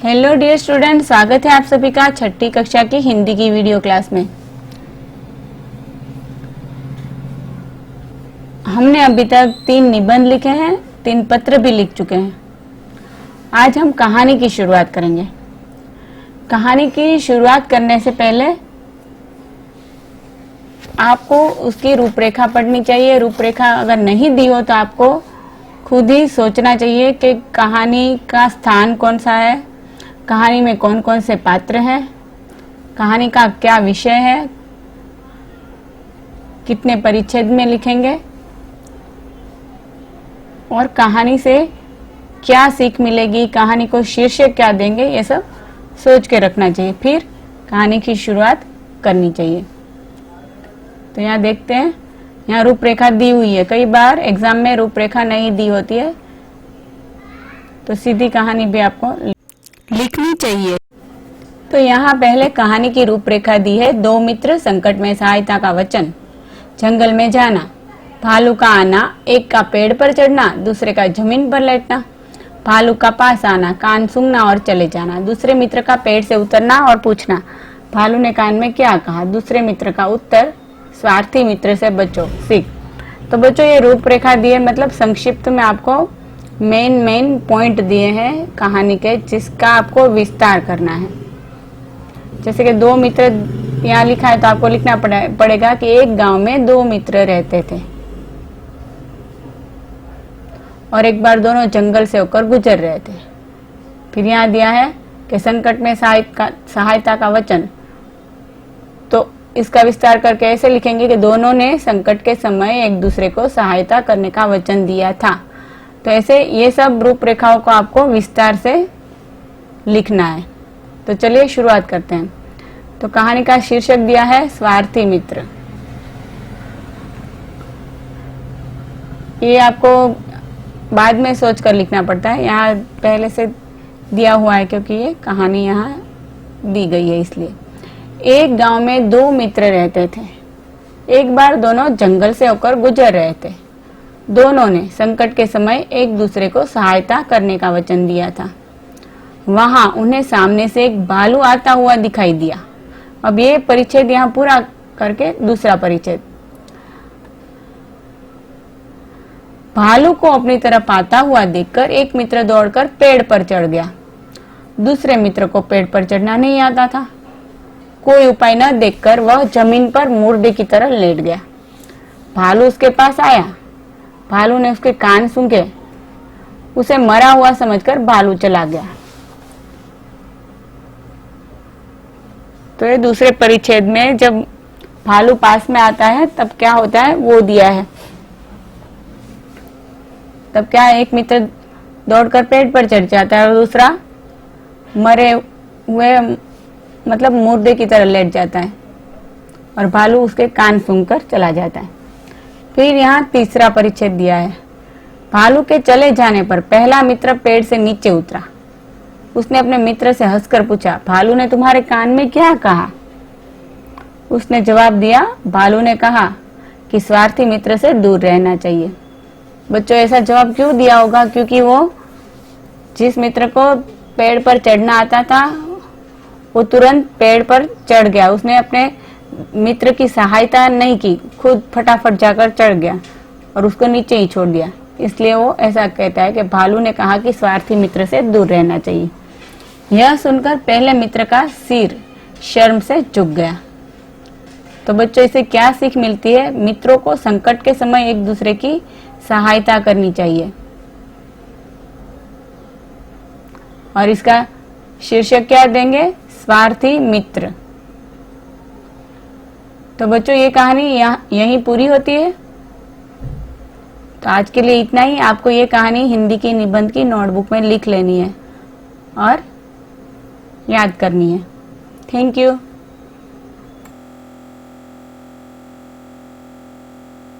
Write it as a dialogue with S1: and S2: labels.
S1: Hello dear student, स्वागत है आप सभी का छठी कक्षा की हिंदी की वीडियो क्लास में। हमने अभी तक 3 निबंध लिखे हैं, 3 पत्र भी लिख चुके हैं। आज हम कहानी की शुरुआत करेंगे। कहानी की शुरुआत करने से पहले आपको उसकी रूपरेखा पढ़नी चाहिए। रूपरेखा अगर नहीं दी हो तो आपको खुद ही सोचना चाहिए कि कहानी का स्थान कौन सा है, कहानी में कौन कौन से पात्र हैं, कहानी का क्या विषय है, कितने परिच्छेद में लिखेंगे और कहानी से क्या सीख मिलेगी, कहानी को शीर्षक क्या देंगे, ये सब सोच के रखना चाहिए। फिर कहानी की शुरुआत करनी चाहिए। तो यहाँ देखते हैं, यहाँ रूपरेखा दी हुई है। कई बार एग्जाम में रूपरेखा नहीं दी होती है तो सीधी कहानी भी आपको लिखनी चाहिए। तो यहाँ पहले कहानी की रूपरेखा दी है। 2 मित्र, संकट में सहायता का वचन, जंगल में जाना, भालू का आना, एक का पेड़ पर चढ़ना, दूसरे का जमीन पर लेटना, भालू का पास आना, कान सूंघना और चले जाना, दूसरे मित्र का पेड़ से उतरना और पूछना, भालू ने कान में क्या कहा, दूसरे मित्र का उत्तर, स्वार्थी मित्र से बचो, सीख। तो बच्चों, ये रूपरेखा दी है, मतलब संक्षिप्त में आपको मेन पॉइंट दिए हैं कहानी के, जिसका आपको विस्तार करना है। जैसे कि 2 मित्र यहाँ लिखा है तो आपको लिखना पड़ेगा कि एक गांव में 2 मित्र रहते थे और एक बार दोनों जंगल से होकर गुजर रहे थे। फिर यहाँ दिया है कि संकट में सहायता का वचन, तो इसका विस्तार करके ऐसे लिखेंगे कि दोनों ने संकट के समय एक दूसरे को सहायता करने का वचन दिया था। तो ऐसे ये सब रूपरेखाओं को आपको विस्तार से लिखना है। तो चलिए शुरुआत करते हैं। तो कहानी का शीर्षक दिया है स्वार्थी मित्र। ये आपको बाद में सोचकर लिखना पड़ता है, यहाँ पहले से दिया हुआ है क्योंकि ये कहानी यहाँ दी गई है इसलिए। एक गांव में 2 मित्र रहते थे। एक बार दोनों जंगल से होकर गुजर रहे थे। दोनों ने संकट के समय एक दूसरे को सहायता करने का वचन दिया था। वहां उन्हें सामने से एक भालू आता हुआ दिखाई दिया। अब ये परिच्छेद यहाँ पूरा करके दूसरा परिच्छेद। भालू को अपनी तरफ आता हुआ देखकर एक मित्र दौड़कर पेड़ पर चढ़ गया। दूसरे मित्र को पेड़ पर चढ़ना नहीं आता था। कोई उपाय न देखकर वह जमीन पर मुर्दे की तरह लेट गया। भालू उसके पास आया। भालू ने उसके कान सूंघे। उसे मरा हुआ समझकर भालू चला गया। तो ये दूसरे परिच्छेद में जब भालू पास में आता है तब क्या होता है वो दिया है। तब क्या है, एक मित्र दौड़कर पेड़ पर चढ़ जाता है और दूसरा मरे हुए मतलब मुर्दे की तरह लेट जाता है और भालू उसके कान सूंघकर चला जाता है। फिर यहाँ तीसरा परिच्छेद दिया है। भालू के चले जाने पर पहला मित्र पेड़ से नीचे उतरा। उसने अपने मित्र से हंसकर पूछा, भालू ने तुम्हारे कान में क्या कहा? उसने जवाब दिया, भालू ने कहा कि स्वार्थी मित्र से दूर रहना चाहिए। बच्चों, ऐसा जवाब क्यों दिया होगा? क्योंकि वो जिस मित्र को पेड़ पर चढ़ना आता था वो तुरंत पेड़ पर चढ़ गया। उसने अपने मित्र की सहायता नहीं की, खुद फटाफट जाकर चढ़ गया और उसको नीचे ही छोड़ दिया। इसलिए वो ऐसा कहता है कि भालू ने कहा कि स्वार्थी मित्र से दूर रहना चाहिए। यह सुनकर पहले मित्र का सिर शर्म से झुक गया। तो बच्चों, इससे क्या सीख मिलती है? मित्रों को संकट के समय एक दूसरे की सहायता करनी चाहिए। और इसका शीर्षक क्या देंगे? स्वार्थी मित्र। तो बच्चों, ये कहानी यहीं पूरी होती है। तो आज के लिए इतना ही। आपको ये कहानी हिंदी की निबंध की नोटबुक में लिख लेनी है और याद करनी है। Thank you.